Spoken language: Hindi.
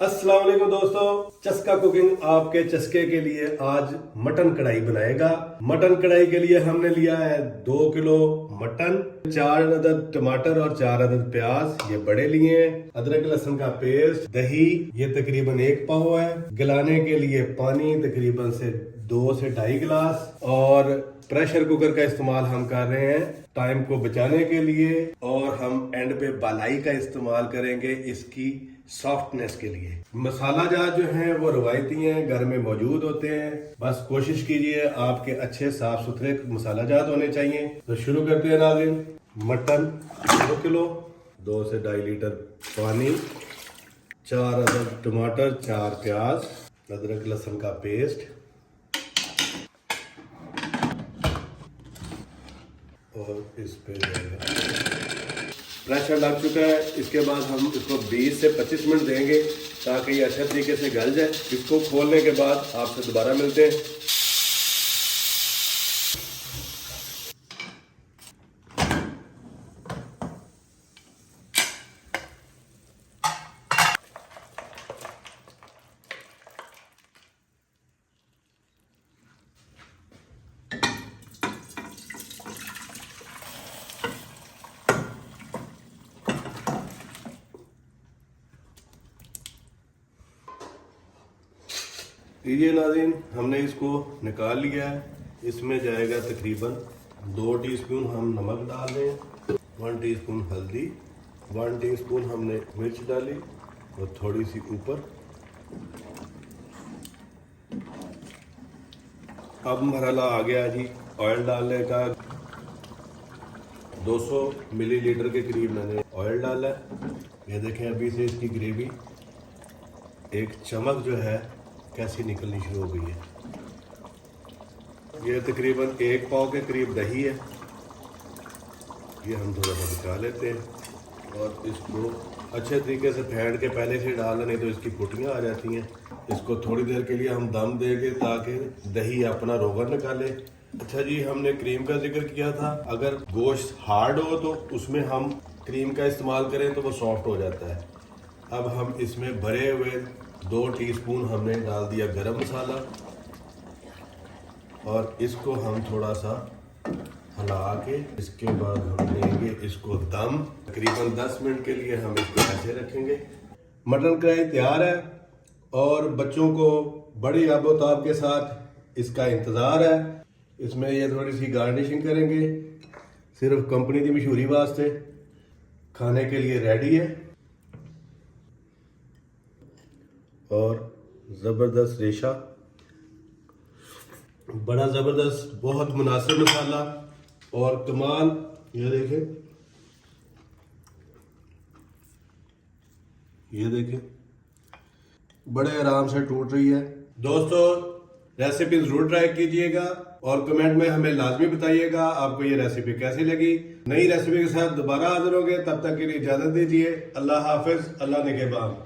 अस्सलाम वालेकुम दोस्तों, चस्का कुकिंग आपके चस्के के लिए आज मटन कढ़ाई बनाएगा। मटन कढ़ाई के लिए हमने लिया है 2 किलो मटन, 4 अदद टमाटर और 4 अदद प्याज ये बड़े लिए हैं, अदरक लहसुन का पेस्ट, दही ये तकरीबन 1 पाव है, गलाने के लिए पानी तकरीबन से 2 से 2.5 गिलास और प्रेशर कुकर का इस्तेमाल हम कर रहे हैं टाइम को बचाने के लिए और हम एंड पे बालाई का इस्तेमाल करेंगे इसकी सॉफ्टनेस के लिए। मसाला जात जो है वो रवायती हैं, घर में मौजूद होते हैं। बस कोशिश कीजिए आपके अच्छे साफ सुथरे मसाला जात होने चाहिए। तो शुरू करते हैं नाज़रीन। मटन 2 किलो, 2 से 2.5 लीटर पानी, 4 अदद टमाटर, 4 प्याज, अदरक लहसुन का पेस्ट और इस पे प्रेशर लग चुका है। इसके बाद हम इसको 20 से 25 मिनट देंगे ताकि ये अच्छे तरीके से गल जाए। इसको खोलने के बाद आपसे दोबारा मिलते हैं। लीजिए नाज़रीन, हमने इसको निकाल लिया है। इसमें जाएगा तकरीबन 2 टीस्पून हम नमक डाल रहे हैं, 1 टीस्पून हल्दी, 1 टीस्पून हमने मिर्च डाली और थोड़ी सी ऊपर। अब मरहला आ गया जी ऑयल डालने का। 200 मिलीलीटर के करीब मैंने ऑयल डाला है। ये देखें अभी से इसकी ग्रेवी एक चमक जो है कैसी निकलनी शुरू हो गई है। ये तकरीबन 1 पाव के करीब दही है, ये हम थोड़ा सा बचा लेते हैं और इसको अच्छे तरीके से फेंट के पहले से डालना, नहीं तो इसकी फुटियाँ आ जाती हैं। इसको थोड़ी देर के लिए हम दम देंगे ताकि दही अपना रोगन निकाले। अच्छा जी, हमने क्रीम का जिक्र किया था। अगर गोश्त हार्ड हो तो उसमें हम क्रीम का इस्तेमाल करें तो वो सॉफ्ट हो जाता है। अब हम इसमें भरे हुए 2 टीस्पून हमने डाल दिया गरम मसाला और इसको हम थोड़ा सा हिला के इसके बाद हम लेंगे इसको दम। तकरीबन 10 मिनट के लिए हम इसको ऐसे रखेंगे। मटन कढ़ाई तैयार है और बच्चों को बड़ी आबोताब के साथ इसका इंतज़ार है। इसमें ये थोड़ी सी गार्निशिंग करेंगे सिर्फ कंपनी की मशहूरी वास्ते। खाने के लिए रेडी है और ज़बरदस्त रेशा, बड़ा ज़बरदस्त, बहुत मुनासिब मसाला और कमाल। ये देखें, ये देखें बड़े आराम से टूट रही है। दोस्तों रेसिपी जरूर ट्राई कीजिएगा और कमेंट में हमें लाजमी बताइएगा आपको ये रेसिपी कैसी लगी। नई रेसिपी के साथ दोबारा हाजिर होंगे, तब तक के लिए इजाजत दीजिए। अल्लाह हाफिज, अल्लाह निगहबान।